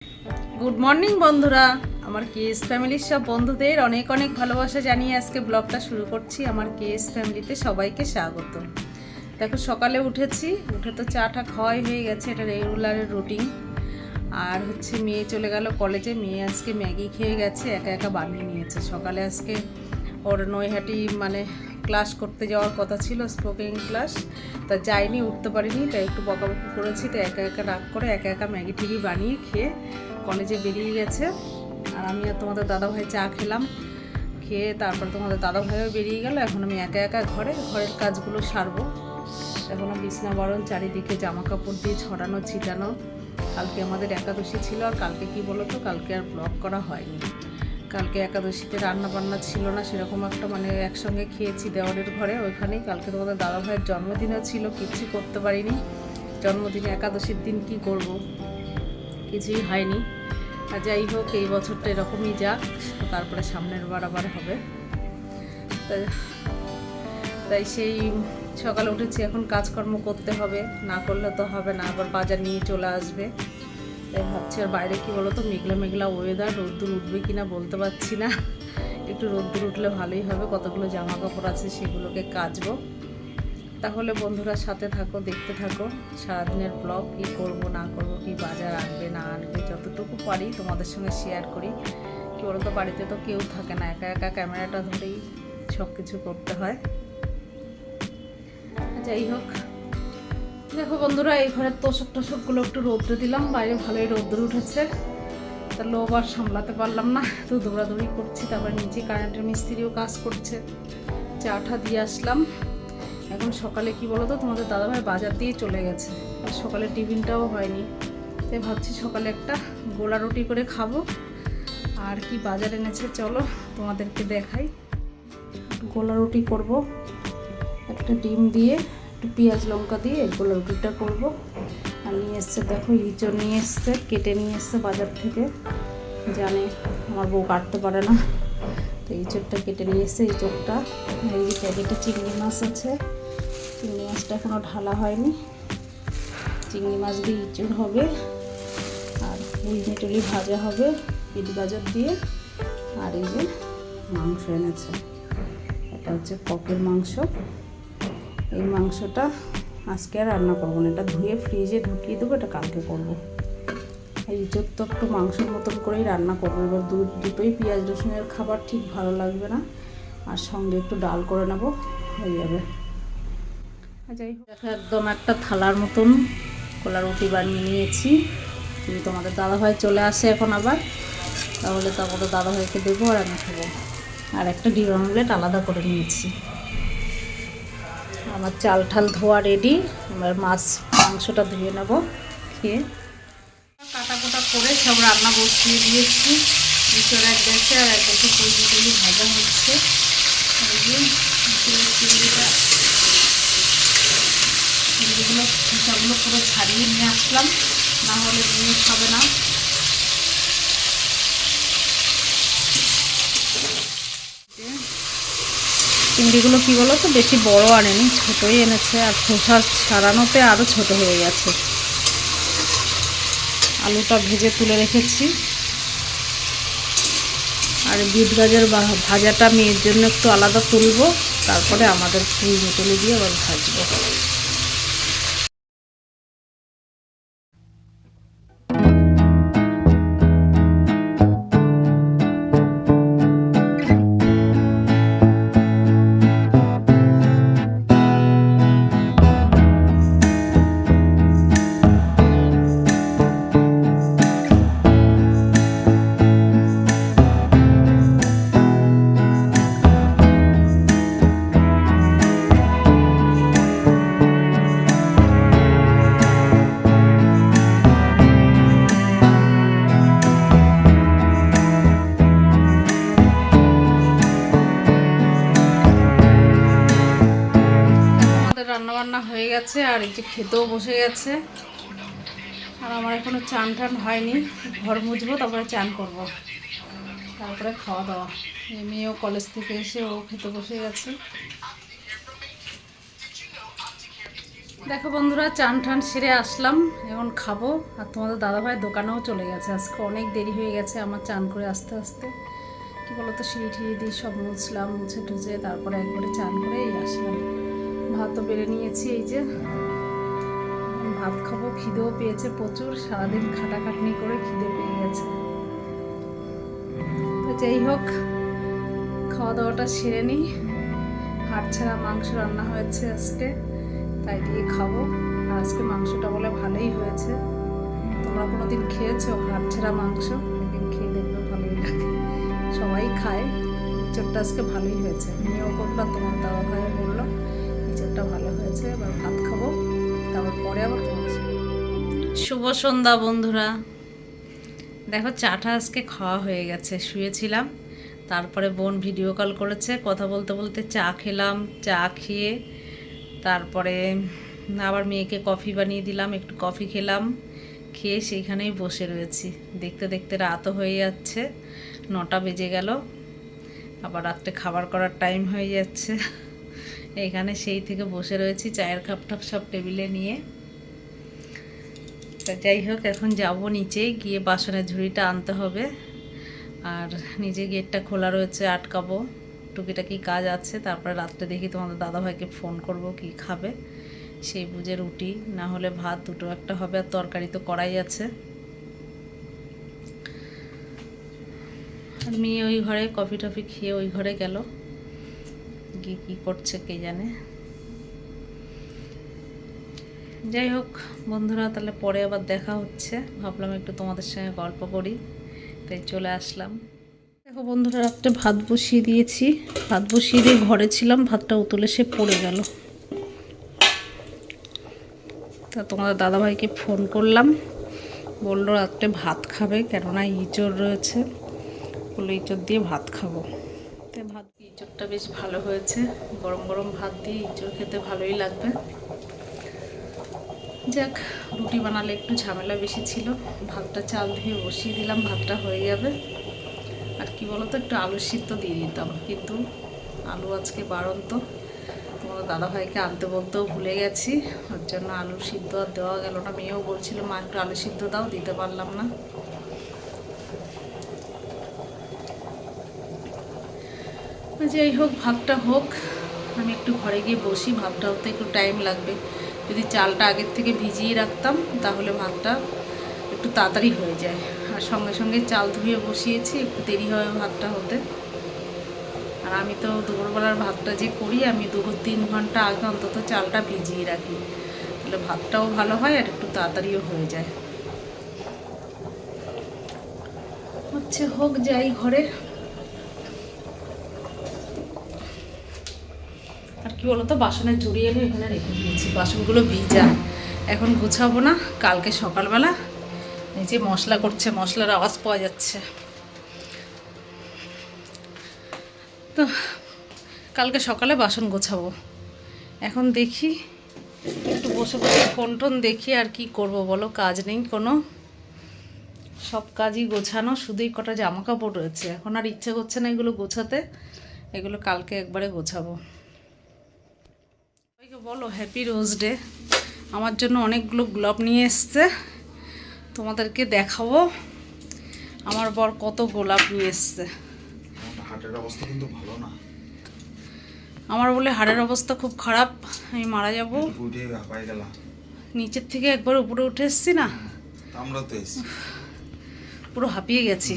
Good morning বন্ধুরা, আমার KS ফ্যামিলির সব বন্ধুদের অনেক অনেক ভালোবাসা জানিয়ে আজকে ব্লগটা শুরু করছি। আমার কেএস ফ্যামিলিতে সবাইকে স্বাগত। দেখো সকালে উঠে তো চাটা খাওয়াই হয়ে গেছে, এটা রেগুলারের রুটিন। আর মেয়ে চলে গেল কলেজে। মেয়ে আজকে ম্যাগি খেয়ে গেছে, একা একা বানিয়ে নিয়েছে। সকালে আজকে ওর নৈহাটি ক্লাস করতে যাওয়ার কথা ছিল, স্পোকিং ক্লাস, তা যাইনি, উঠতে পারিনি, তাই একটু বকাবকি করেছি। তো একা একা রাগ করে একা একা ম্যাগি ঠিগি বানিয়ে খেয়ে কলেজে বেরিয়ে গেছে। আর আমি আর তোমাদের দাদাভাই চা খেলাম, খেয়ে তারপর তোমাদের দাদাভাইও বেরিয়ে গেল। এখন আমি একা একা ঘরের কাজগুলো সারবো। এখনও বিছনা বারণ, চারিদিকে জামা কাপড় দিয়ে ছড়ানো ছিটানো। কালকে আমাদের একাদশী ছিল, আর কালকে কি বলো তো, কালকে আর ব্লগ করা হয়নি। কালকে একাদশীতে রান্না বান্না ছিল না সেরকম একটা, একসঙ্গে খেয়েছি দেওয়ারের ঘরে ওইখানেই। কালকে তোমাদের দাদাভাইয়ের জন্মদিনও ছিল, কিচ্ছু করতে পারিনি। জন্মদিনে একাদশীর দিন কি করব, কিছুই হয়নি। আর যাই হোক, এই বছরটা এরকমই যাক, তারপরে সামনের বার আবার হবে। তাই সেই সকালে উঠেছি, এখন কাজকর্ম করতে হবে, না করলে তো হবে না, আবার বাজার নিয়ে চলে আসবে। তাই ভাবছি, আর বাইরে কি বলো তো, মেঘলা মেঘলা ওয়েদার, রোদ্দুর উঠবে কিনা বলতে পারছি না। একটু রোদ্দুর উঠলে ভালোই হবে, কতগুলো জামা কাপড় আছে সেগুলোকে কাচবো। তাহলে বন্ধুরা সাথে থাকো, দেখতে থাকো সারাদিনের ব্লগ, কী করব না করব, কি বাজার আনবে না আনবে, যতটুকু পারি তোমাদের সঙ্গে শেয়ার করি। কী বলো তো, বাড়িতে তো কেউ থাকে না, একা একা ক্যামেরাটা ধরেই সব কিছু করতে হয়। যাই হোক, দেখো বন্ধুরা, এই ঘরের তোষকগুলো একটু রোদ্রে দিলাম, বাইরে ভালোই রোদ্র উঠেছে। তা লোভ আর সামলাতে পারলাম না, তো দৌড়াদৌড়ি করছি। তারপর নিচে কারেন্টের মিস্ত্রিও কাজ করছে, চাটা দিয়ে আসলাম। এখন সকালে কি বলো তো, তোমাদের দাদাভাই বাজার দিয়ে চলে গেছে, আর সকালে টিফিনটাও হয়নি। তাই ভাবছি সকালে একটা গোলা রুটি করে খাবো। আর কি বাজার এনেছে চলো তোমাদেরকে দেখাই। গোলা রুটি করব, একটা ডিম দিয়ে একটু পেঁয়াজ লঙ্কা দিয়ে গোলা রুটিটা করব। আর নিয়ে এসছে, দেখো ইঁচড় নিয়ে এসছে, কেটে নিয়ে এসছে বাজার থেকে। জানে আমার বউ কাটতে পারে না, তো ইঁচড়টা কেটে নিয়ে এসছে। ইঁচড়টা, এই যে প্যাকেটে চিংড়ি মাছ আছে, চিংড়ি মাছটা এখনও ঢালা হয়নি। চিংড়ি মাছ দিয়ে ইঁচড় হবে, আর মুলমিটুলি ভাজা হবে পিঠ গাজর দিয়ে। আর এই যে মাংস এনেছে, এটা হচ্ছে পকের মাংস। এই মাংসটা আজকে আর রান্না করবো না, এটা ধুয়ে ফ্রিজে ঢুকিয়ে দেবো, এটা কালকে করবো। এই ইঁচড় তো একটু মাংসের মতন করেই রান্না করবো। এবার দুটোই পেঁয়াজ রসুনের খাবার ঠিক ভালো লাগবে না, আর সঙ্গে একটু ডাল করে নেবো, হয়ে যাবে। যাই হোক, একদম একটা থালার মতন গোলা রুটি বানিয়ে নিয়েছি। যদি তোমাদের দাদাভাই চলে আসে এখন আবার, তাহলে তোমাদের দাদাভাইকে দেবো আর আমি খাবো। আর একটা ডিম অমলেট আলাদা করে নিয়েছি। আমার চাল ঠাল ধোয়া রেডি, এবার মাংসটা ধুয়ে নেবো। খেয়ে কাটা কোটা করে সব রান্না বসিয়ে দিয়েছি। ভিতরে এক গ্যাসে আর এক গ্যাসে পুরি ভাজা হচ্ছে। চিংড়িগুলো খোসাগুলো পুরো ছাড়িয়ে নিয়ে আসলাম, না হলে জিনিস হবে না। চিংড়িগুলো কী বলো তো, বেশি বড় আনেনি, ছোটোই এনেছে, আর খোসা ছাড়ানোতে আরও ছোট হয়ে গেছে। আলুটা ভেজে তুলে রেখেছি, আর বিট গাজর ভাজাটা মেয়ের জন্য একটু আলাদা তুলবো, তারপরে আমাদের মুলমিটুলি দিয়ে আবার ভাজবো। রান্নাবান্না হয়ে গেছে, আর এই যে খেতেও বসে গেছে। আর আমার এখনো চান টান হয়নি, ঘর মুছবো, তারপরে চান করব, তারপরে খাওয়া দাওয়া। মেয়েও কলেজ থেকে এসে ও খেতে বসে গেছে। দেখো বন্ধুরা, চান টান সেরে আসলাম, এখন খাবো। আর তোমাদের দাদাভাই দোকানেও চলে গেছে, আজকে অনেক দেরি হয়ে গেছে আমার চান করে আস্তে আস্তে। কী বলতো, সিঁড়ি ঠিড়ি দিয়ে সব মুছলাম, মুছে টুছে তারপরে একবারে চান করে এই আসলাম। ভাতও বেড়ে নিয়েছি, এই যে ভাত খাবো। খিদেও পেয়েছে প্রচুর, সারাদিন খাটাখাটনি করে খিদে পেয়ে গেছে। তো যাই হোক, খাওয়া দাওয়াটা সেরে নিই। হাড় ছাড়া মাংস রান্না হয়েছে আজকে, তাই দিয়ে খাবো। আর আজকে মাংসটা বলে ভালোই হয়েছে। তোমরা কোনোদিন খেয়েছো হাড় ছাড়া মাংস? একদিন খেয়ে দেখবে, ভালোই লাগে। সবাই খায়। ইঁচড়টা আজকে ভালোই হয়েছে, মেয়েও করলো, তোমার দাদা ভাইও বললো ইঁচড়টা ভালো হয়েছে। এবার ভাত খাবো, তারপর পরে আবার তোমাদের সাথে। শুভ সন্ধ্যা বন্ধুরা। দেখো, চাটা আজকে খাওয়া হয়ে গেছে, শুয়েছিলাম। তারপরে বোন ভিডিও কল করেছে, কথা বলতে বলতে চা খেলাম। চা খেয়ে তারপরে আবার মেয়েকে কফি বানিয়ে দিলাম, একটু কফি খেলাম। খেয়ে সেইখানেই বসে রয়েছি। দেখতে দেখতে রাতও হয়ে যাচ্ছে, 9টা বেজে গেল। আবার রাত্রে খাবার করার টাইম হয়ে যাচ্ছে। এইখানে সেই থেকে বসে রয়েছি, চায়ের কাপ টাপ সব টেবিলে নিয়ে। তা যাই হোক, এখন যাব নিচে, গিয়ে বাসনের ঝুড়িটা আনতে হবে। আর নিজে গেটটা খোলা রয়েছে, আটকাবো। টুকিটাকি কাজ আছে। তারপরে রাত্রে দেখি তোমাদের দাদাভাইকে ফোন করব কি খাবে, সেই বুঝে রুটি না হলে ভাত, দুটো একটা হবে। আর তরকারি তো করাই আছে। আর মেয়ে ওই ঘরে কফি টফি খেয়ে ওই ঘরে গেল, গিয়ে কী করছে কে জানে। যাই হোক বন্ধুরা, তাহলে পরে আবার দেখা হচ্ছে। ভাবলাম একটু তোমাদের সঙ্গে গল্প করি, তাই চলে আসলাম। দেখো বন্ধুরা, রাত্রে ভাত বসিয়ে দিয়েছি। ভাত বসিয়ে দিয়ে ঘরে ছিলাম, ভাতটা উতলে সে পড়ে গেল। তা তোমাদের দাদাভাইকে ফোন করলাম, বললো রাত্রে ভাত খাবে, কেননা ইঁচড় রয়েছে। বললো ইঁচড় দিয়ে ভাত খাবো। তাই ভাত দিয়ে ইঁচড়টা বেশ ভালো হয়েছে। গরম গরম ভাত দিয়ে ইঁচড় খেতে ভালোই লাগবে। যাক, রুটি বানালে একটু ঝামেলা বেশি ছিল। ভাতটা চাল ধুয়ে বসিয়ে দিলাম, ভাতটা হয়ে যাবে। আর কি বলতো, একটু আলু সিদ্ধ দিয়ে দিতাম, কিন্তু আলু আজকে বাড়ন্ত। তোমার দাদাভাইকে আনতে বলতেও ভুলে গেছি, ওর জন্য আলু সিদ্ধ আর দেওয়া গেল না। মেয়েও বলছিল মা একটু আলু সিদ্ধ দাও, দিতে পারলাম না। যাই হোক, ভাতটা হোক, আমি একটু ঘরে গিয়ে বসি। ভাতটা হতে একটু টাইম লাগবে। যদি চালটা আগের থেকে ভিজিয়ে রাখতাম তাহলে ভাতটা একটু তাড়াতাড়ি হয়ে যায়। আর সঙ্গে সঙ্গে চাল ধুয়ে বসিয়েছি, একটু দেরি হয় ভাতটা হতে। আর আমি তো দুপুরবেলার ভাতটা যে করি, আমি 2-3 ঘন্টা আগে অন্তত চালটা ভিজিয়ে রাখি, তাহলে ভাতটাও ভালো হয় আর একটু তাড়াতাড়িও হয়ে যায়। হচ্ছে হোক, যাই ঘরে। আর কি বলতো, বাসনের ঝুড়ি এনে এখানে রেখে দিয়েছি, বাসনগুলো ভিজা। এখন গুছাবো না, কালকে সকালবেলা। এই যে মশলা করছে, মশলার আওয়াজ পাওয়া যাচ্ছে। তো কালকে সকালে বাসন গোছাবো। এখন দেখি, একটু বসে বসে ফোন টোন দেখি। আর কি করব বলো, কাজ নেই কোনো। সব কাজই গোছানো, শুধুই কটা জামা কাপড় রয়েছে। এখন আর ইচ্ছে করছে না এগুলো গোছাতে, এগুলো কালকে একবারে গোছাবো। সবাইকে বলো হ্যাপি রোজ ডে। আমার জন্য অনেকগুলো গোলাপ নিয়ে এসছে, তোমাদেরকে দেখাবো আমার বর কত গোলাপ নিয়ে এসছে। হার্টের অবস্থা কিন্তু ভালো না। আমার বলে হাড়ের অবস্থা খুব খারাপ, আমি মারা যাব। নিচের থেকে একবার উপরে উঠে এসছি না, আমরা তো এসছি, পুরো হাঁপিয়ে গেছি।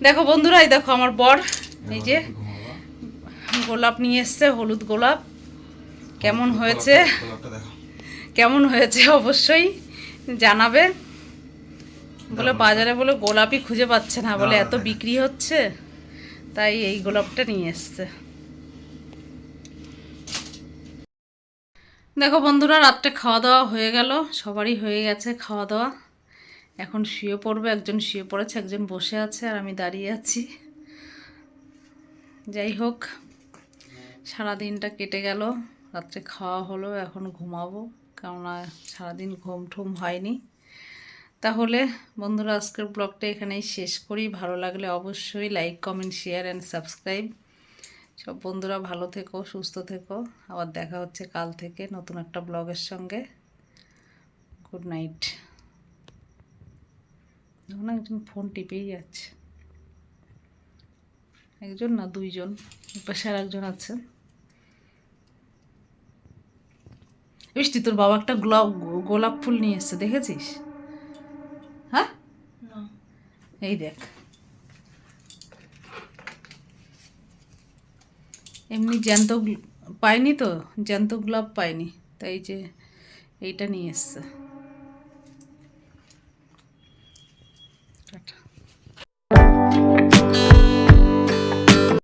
দেখো বন্ধুরা, এই দেখো আমার বর, এই যে গোলাপ নিয়ে এসছে, হলুদ গোলাপ। কেমন হয়েছে, কেমন হয়েছে অবশ্যই জানাবে। বলে বাজারে বলে গোলাপই খুঁজে পাচ্ছে না, বলে এত বিক্রি হচ্ছে, তাই এই গোলাপটা নিয়ে এসছে। দেখো বন্ধুরা, রাত্রে খাওয়া দাওয়া হয়ে গেল, সবারই হয়ে গেছে খাওয়া দাওয়া। এখন শুয়ে পড়বে, একজন শুয়ে পড়েছে, একজন বসে আছে, আর আমি দাঁড়িয়ে আছি। যাই হোক, সারাদিনটা কেটে গেল, রাত্রে খাওয়া হলো, এখন ঘুমাবো, কেননা সারাদিন ঘুম ঠুম হয়নি। তাহলে বন্ধুরা, আজকের ব্লগটা এখানেই শেষ করি। ভালো লাগলে অবশ্যই like, comment, share and subscribe সব বন্ধুরা ভালো থেকো, সুস্থ থেকো। আবার দেখা হচ্ছে কাল থেকে নতুন একটা ব্লগের সঙ্গে। Good night. এখন একজন ফোন টিপেই যাচ্ছে, একজন না দুইজন, পাশে আর একজন আছে। বৃষ্টি, তোর বাবা একটা গোলাপ ফুল নিয়ে এসছে, দেখেছিস? হ্যাঁ, এই দেখ। এমনি জ্যান্ত পাইনি তো, জ্যান্ত গোলাপ পাইনি, তাই যে এইটা নিয়ে এসছে। টাটা।